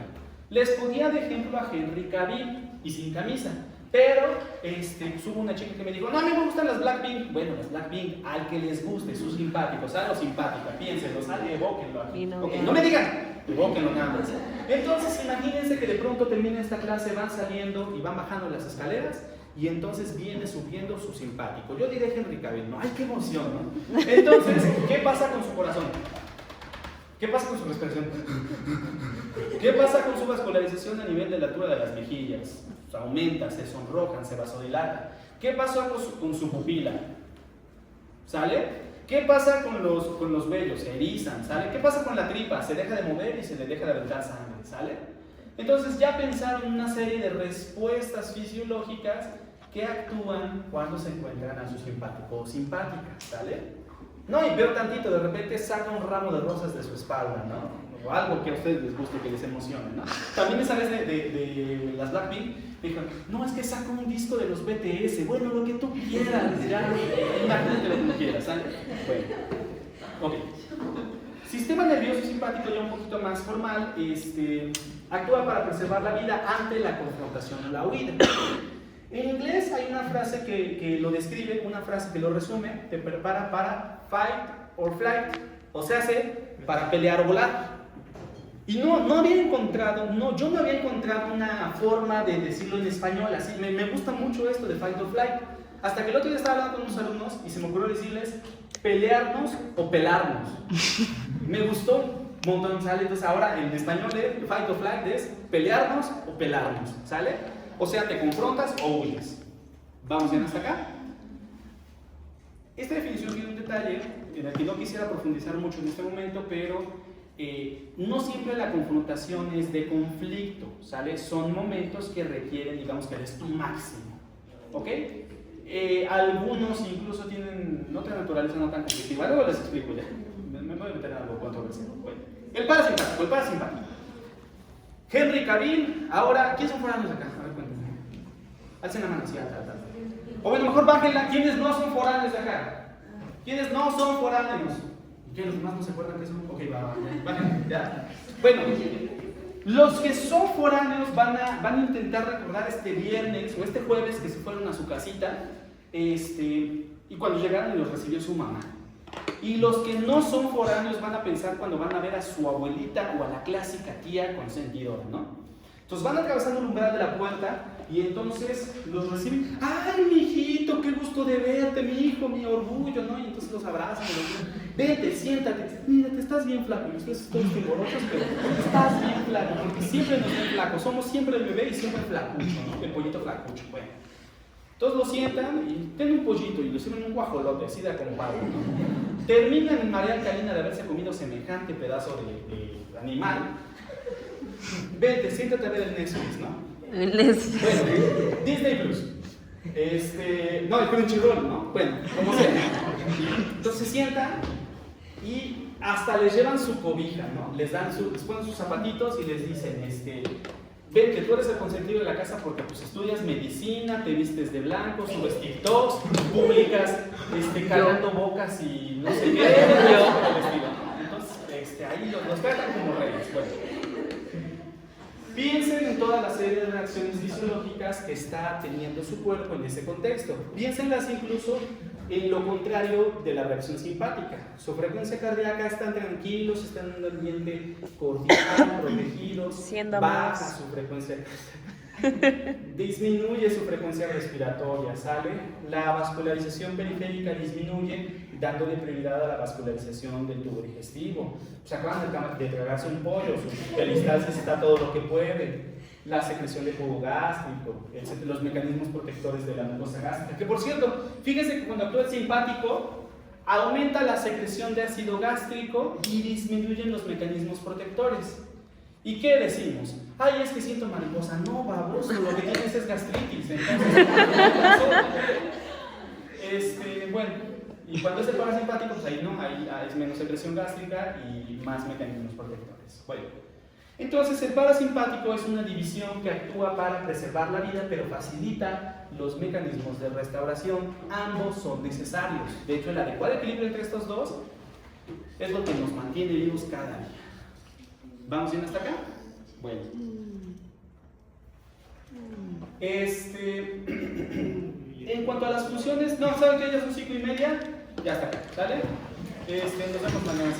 Les ponía de ejemplo a Henry Cavill y sin camisa, pero hubo una chica que me dijo: no, a mí me gustan las Blackpink. Bueno, las Blackpink, al que les guste, sus simpáticos, a lo simpática, piénsenlo, evóquenlo aquí. Ok, no me digan, evóquenlo nada más. Entonces, imagínense que de pronto termina esta clase, van saliendo y van bajando las escaleras, y entonces viene subiendo su simpático. Yo diré Henry Cavill, ¿no? ¡Ay, qué emoción!, ¿no? Entonces, ¿qué pasa con su corazón? ¿Qué pasa con su respiración? ¿Qué pasa con su vascularización a nivel de la altura de las mejillas? Aumenta, se sonrojan, se vasodilata. ¿Qué pasa con su pupila? ¿Sale? ¿Qué pasa con los vellos? Se erizan, ¿sale? ¿Qué pasa con la tripa? Se deja de mover y se le deja de aventar sangre, ¿sale? Entonces ya pensaron una serie de respuestas fisiológicas que actúan cuando se encuentran a su simpático o simpática, ¿sale? No, y peor tantito, de repente saca un ramo de rosas de su espalda, ¿no? O algo que a ustedes les guste, que les emocione, ¿no? También esa vez de las Blackpink, dijo: no, es que saca un disco de los BTS. Bueno, lo que tú quieras, ya, imagínate lo que tú quieras, ¿sale? Bueno, ok. Sistema nervioso simpático, ya un poquito más formal, actúa para preservar la vida ante la confrontación o la huida. En inglés hay una frase que lo describe, una frase que lo resume: te prepara para fight or flight, o sea, para pelear o volar. Y yo no había encontrado una forma de decirlo en español así. Me gusta mucho esto de fight or flight, hasta que el otro día estaba hablando con unos alumnos y se me ocurrió decirles pelearnos o pelarnos. Me gustó un montón, ¿sale? Entonces ahora en español de fight or flight es pelearnos o pelarnos, ¿sale? O sea, te confrontas o huyes. ¿Vamos bien hasta acá? Esta definición tiene un detalle en el que no quisiera profundizar mucho en este momento, pero no siempre la confrontación es de conflicto, ¿sale? Son momentos que requieren, digamos, que eres tu máximo, ¿ok? Algunos incluso tienen otra naturaleza no tan conflictiva. Luego les explico ya. Me voy a meter en algo controversial. Bueno, el parasimpático. Henry Cavill, ahora, ¿quiénes son foráneos acá? A ver, cuéntame. Alcen la mano, sí, tal. O bueno, mejor bájenla. ¿Quiénes no son foráneos de acá? ¿Quiénes no son foráneos? ¿Y qué? ¿Los demás no se acuerdan que son? Ok, bájenla, ya. Bueno, los que son foráneos van a intentar recordar este viernes o este jueves que se fueron a su casita y cuando llegaron los recibió su mamá. Y los que no son foráneos van a pensar cuando van a ver a su abuelita o a la clásica tía consentidora, ¿no? Entonces van atravesando el umbral de la puerta y entonces los reciben. ¡Ay, mi hijito, qué gusto de verte, mi hijo, mi orgullo!, ¿no? Y entonces los abrazan y los dicen, vete, siéntate, mira, te estás bien flaco. Y ustedes todos timorosos, pero estás bien flaco, porque siempre nos ven flacos. Somos siempre el bebé y siempre el flacucho, ¿no? El pollito flacucho, bueno. Entonces lo sientan y tienen un pollito y lo sirven un guajolote, así de acompado, ¿no? Terminan en María Alcalina de haberse comido semejante pedazo de animal. Vete, siéntate a ver el Netflix, ¿no? El Netflix. Bueno, Disney Plus. No, el Crunchyroll, ¿no? Bueno, como sea. Entonces se sientan y hasta les llevan su cobija, ¿no? Les ponen sus zapatitos y les dicen, ven que tú eres el consentido de la casa porque pues estudias medicina, te vistes de blanco, subes TikToks, publicas callando bocas y no sé qué, entonces ahí los tratan como reyes. Bueno, piensen en toda la serie de reacciones fisiológicas que está teniendo su cuerpo en ese contexto. Piénsenlas incluso en lo contrario de la reacción simpática. Su frecuencia cardíaca, están tranquilos, están en un ambiente cordial, protegidos, baja su frecuencia disminuye su frecuencia respiratoria, ¿sale? La vascularización periférica disminuye, dándole prioridad a la vascularización del tubo digestivo. ¿Se acuerdan de tragarse un pollo? Su peristalsis está todo lo que puede. La secreción de jugo gástrico, los mecanismos protectores de la mucosa gástrica. Que por cierto, fíjense que cuando actúa el simpático, aumenta la secreción de ácido gástrico y disminuyen los mecanismos protectores. ¿Y qué decimos? Ay, es que siento mariposa. No, baboso, lo que tienes es gastritis. Entonces, bueno, y cuando es el parasimpático, pues ahí no, ahí es menos secreción gástrica y más mecanismos protectores. Bueno, entonces el parasimpático es una división que actúa para preservar la vida, pero facilita los mecanismos de restauración. Ambos son necesarios. De hecho, el adecuado equilibrio entre estos dos es lo que nos mantiene vivos cada día. ¿Vamos bien hasta acá? Bueno. En cuanto a las funciones, no, ¿saben que ya son 5:30? Ya está acá, ¿sale? Nos vemos mañana.